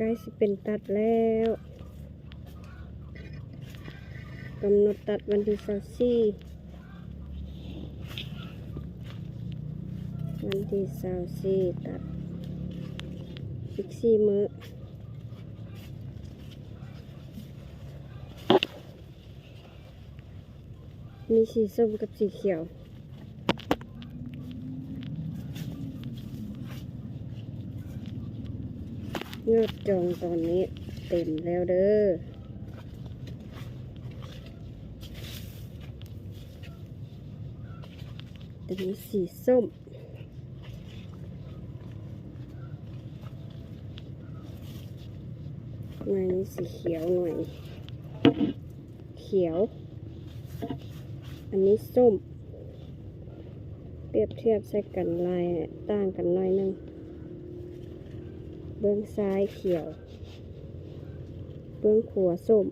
ใกล้สิเป็นตัดแล้วกำหนดตัดวันที่24วันที่24ตัดอีก4 มื้อมีสีส้มกับสีเขียวยอดจองตอนนี้เต็มแล้วเด้อแต่มีสีส้มหน่วยนี้สีเขียวหน่วยเขียวอันนี้ส้มเปรียบเทียบใส่กันลายต่างกันหน่อยนึงเบื้องซ้ายเขียวเบื้องขวาส้ม